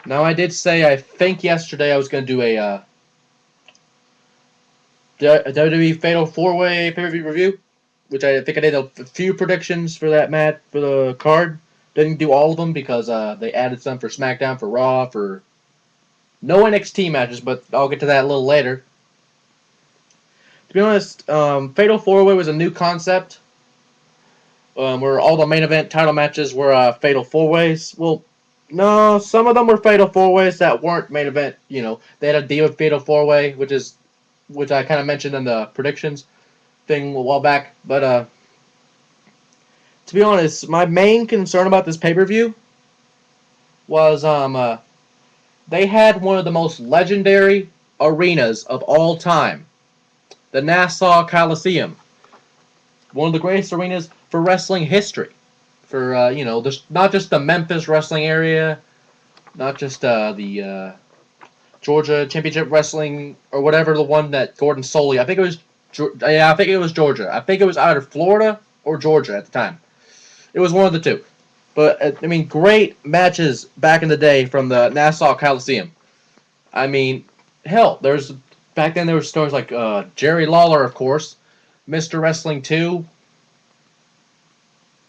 Now, I did say, I think yesterday I was going to do a WWE Fatal Four Way pay-per-view review, which I think I did a few predictions for that match for the card. Didn't do all of them because they added some for SmackDown, for Raw, for no NXT matches, but I'll get to that a little later. To be honest, Fatal Four Way was a new concept where all the main event title matches were Fatal Four Ways. Well, no, some of them were Fatal Four Ways that weren't main event. You know, they had a deal with Fatal Four Way, which I kind of mentioned in the predictions thing a while back. But to be honest, my main concern about this pay-per-view was they had one of the most legendary arenas of all time, the Nassau Coliseum, one of the greatest arenas for wrestling history. For not just the Memphis wrestling area, not just the Georgia Championship Wrestling or whatever, the one that Gordon Soley. I think it was Georgia. I think it was either Florida or Georgia at the time. It was one of the two. But I mean, great matches back in the day from the Nassau Coliseum. I mean, hell, back then there were stars like Jerry Lawler, of course, Mr. Wrestling 2.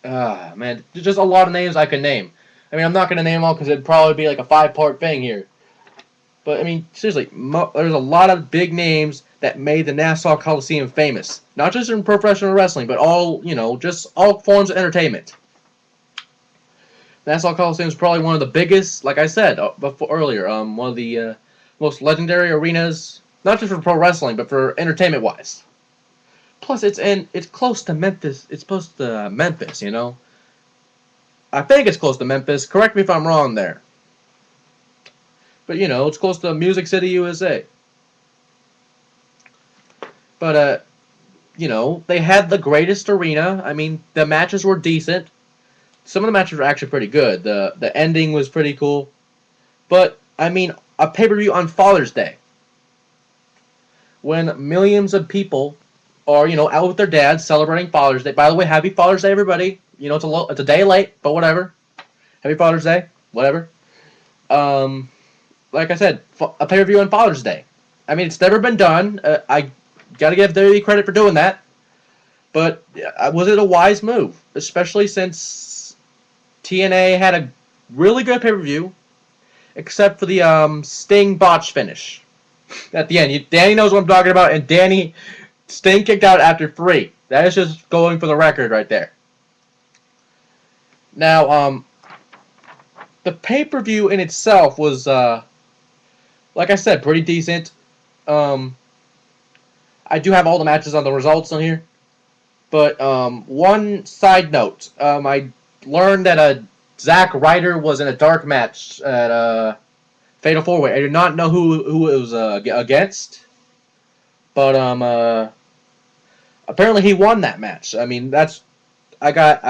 Man, just a lot of names I could name. I mean, I'm not going to name them all because it'd probably be like a 5-part thing here. But, I mean, seriously, there's a lot of big names that made the Nassau Coliseum famous. Not just in professional wrestling, but all, just all forms of entertainment. Nassau Coliseum is probably one of the biggest, like I said earlier, one of the most legendary arenas, not just for pro wrestling, but for entertainment-wise. Plus, it's close to Memphis. It's close to Memphis, I think it's close to Memphis. Correct me if I'm wrong there. But, it's close to Music City, USA. But, they had the greatest arena. I mean, the matches were decent. Some of the matches were actually pretty good. The ending was pretty cool. But, I mean, a pay-per-view on Father's Day, when millions of people are, out with their dads celebrating Father's Day. By the way, happy Father's Day, everybody. It's a day late, but whatever. Happy Father's Day, whatever. Like I said, a pay-per-view on Father's Day. I mean, it's never been done. I gotta give WWE credit for doing that. But was it a wise move? Especially since TNA had a really good pay-per-view, except for the Sting botch finish at the end. Danny knows what I'm talking about, and Sting kicked out after 3. That is just going for the record right there. Now, the pay-per-view in itself was, like I said, pretty decent. I do have all the matches on the results on here. But one side note, I learned that Zack Ryder was in a dark match at Fatal Four Way. I did not know who it was against, but apparently he won that match. I mean,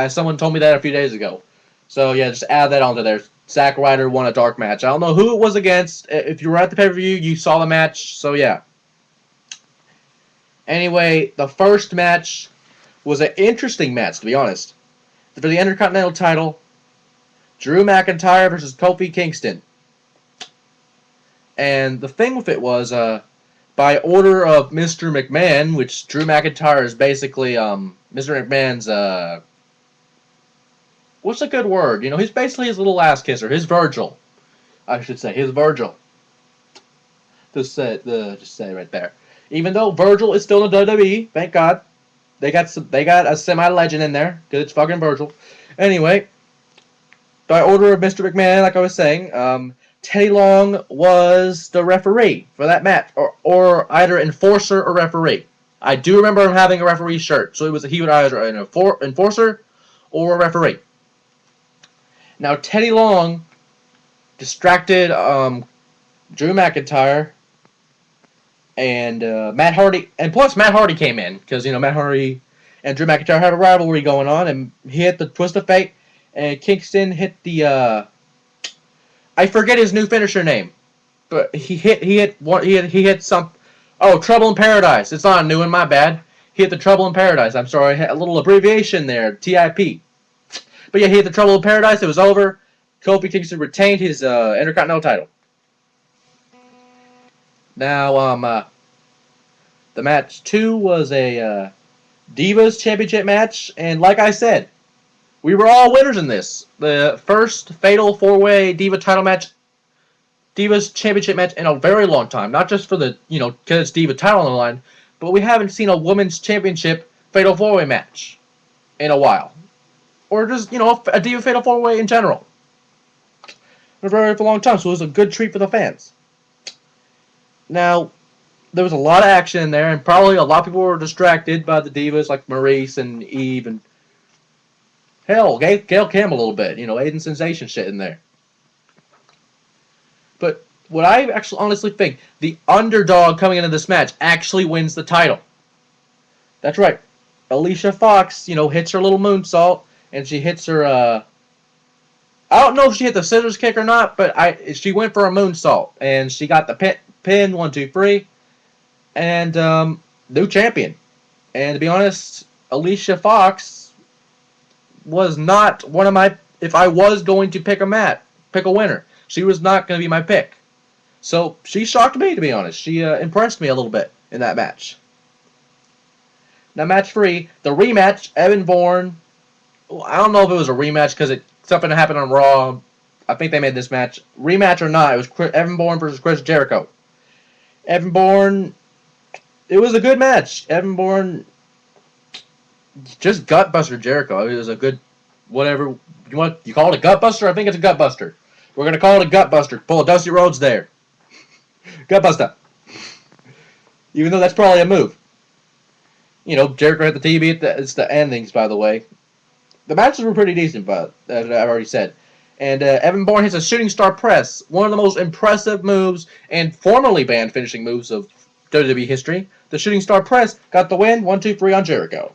someone told me that a few days ago. So yeah, just add that onto there. Zack Ryder won a dark match. I don't know who it was against. If you were at the pay-per-view, you saw the match. So yeah. Anyway, the first match was an interesting match, to be honest. For the Intercontinental title, Drew McIntyre versus Kofi Kingston. And the thing with it was, by order of Mr. McMahon, which Drew McIntyre is basically Mr. McMahon's, what's a good word? He's basically his little ass kisser, his Virgil, I should say, his Virgil. Just say right there. Even though Virgil is still in the WWE, thank God. They got a semi-legend in there, because it's fucking Virgil. Anyway, by order of Mr. McMahon, like I was saying, Teddy Long was the referee for that match, or either enforcer or referee. I do remember him having a referee shirt, so he would either an enforcer or a referee. Now, Teddy Long distracted Drew McIntyre and Matt Hardy, and plus Matt Hardy came in, because, Matt Hardy and Drew McIntyre had a rivalry going on, and he hit the Twist of Fate, and Kingston hit the, I forget his new finisher name, but he hit some, Trouble in Paradise. It's not a new one, my bad. He hit the Trouble in Paradise. I'm sorry, a little abbreviation there, TIP. But yeah, he hit the Trouble in Paradise. It was over. Kofi Kingston retained his Intercontinental title. Now, the match 2 was a Divas Championship match, and like I said, we were all winners in this. The first Fatal Four Way Diva title match, Divas Championship match in a very long time. Not just for the, because it's Diva title on the line, but we haven't seen a Women's Championship Fatal Four Way match in a while. Or just, a Diva Fatal Four Way in general. For a very long time, so it was a good treat for the fans. Now, there was a lot of action in there, and probably a lot of people were distracted by the Divas like Maurice and Eve and hell, Gail Campbell a little bit, Aiden Sensation shit in there. But what I actually honestly think, the underdog coming into this match actually wins the title. That's right. Alicia Fox, hits her little moonsault, and she hits her, I don't know if she hit the scissors kick or not, but she went for a moonsault, and she got the pin, 1, 2, 3, and new champion. And to be honest, Alicia Fox was not one of my. If I was going to pick a winner, she was not going to be my pick. So she shocked me, to be honest. She impressed me a little bit in that match. Now, match 3, the rematch, Evan Bourne. I don't know if it was a rematch because something happened on Raw. I think they made this match. Rematch or not, it was Evan Bourne versus Chris Jericho. Evan Bourne, it was a good match. Evan Bourne just gutbuster Jericho. It was a good, whatever. You call it a gutbuster? I think it's a gutbuster. We're going to call it a gutbuster. Pull a Dusty Rhodes there. Gutbuster. Even though that's probably a move. Jericho had the TV. It's the endings, by the way. The matches were pretty decent, but as I've already said. And Evan Bourne hits a shooting star press. One of the most impressive moves and formerly banned finishing moves of WWE history. The shooting star press got the win. 1, 2, 3 on Jericho.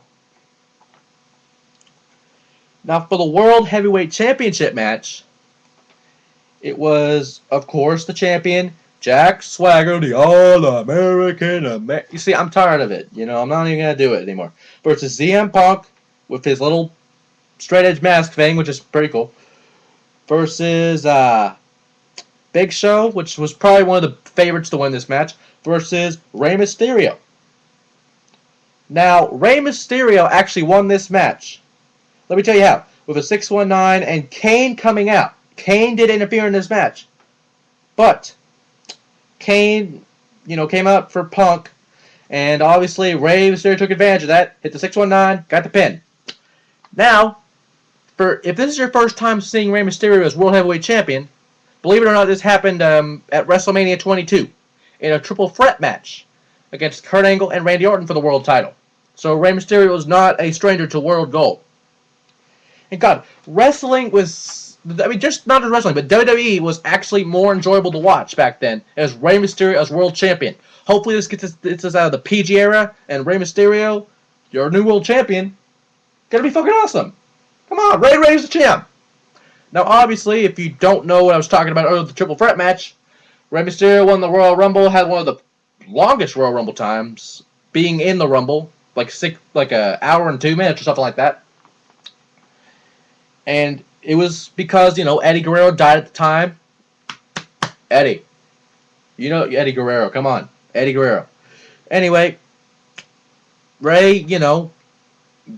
Now for the World Heavyweight Championship match, it was, of course, the champion, Jack Swagger, the All-American. You see, I'm tired of it. I'm not even going to do it anymore. Versus CM Punk with his little straight edge mask thing, which is pretty cool. Versus Big Show, which was probably one of the favorites to win this match. Versus Rey Mysterio. Now, Rey Mysterio actually won this match. Let me tell you how. With a 619 and Kane coming out. Kane did interfere in this match. But Kane, came out for Punk. And obviously, Rey Mysterio took advantage of that. Hit the 619, got the pin. Now, if this is your first time seeing Rey Mysterio as World Heavyweight Champion, believe it or not, this happened at WrestleMania 22 in a triple threat match against Kurt Angle and Randy Orton for the world title. So Rey Mysterio was not a stranger to world gold. And God, wrestling was, just not just wrestling, but WWE was actually more enjoyable to watch back then as Rey Mysterio as world champion. Hopefully this gets us out of the PG era, and Rey Mysterio, your new world champion, gonna be fucking awesome. Come on, Rey's the champ. Now, obviously, if you don't know what I was talking about earlier, the triple threat match, Rey Mysterio won the Royal Rumble, had one of the longest Royal Rumble times, being in the Rumble, like an hour and 2 minutes or something like that. And it was because, Eddie Guerrero died at the time. Eddie. Eddie Guerrero, come on. Eddie Guerrero. Anyway, Rey,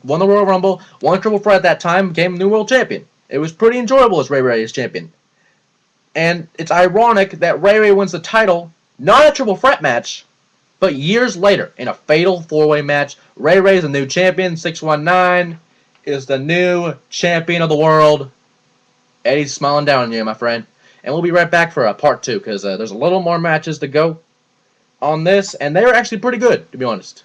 won the Royal Rumble, won a triple threat at that time, became new world champion. It was pretty enjoyable as Rey as champion. And it's ironic that Rey wins the title, not a triple threat match, but years later in a fatal four-way match. Rey is the new champion. 619 is the new champion of the world. Eddie's smiling down on you, my friend. And we'll be right back for part 2, because there's a little more matches to go on this, and they were actually pretty good, to be honest.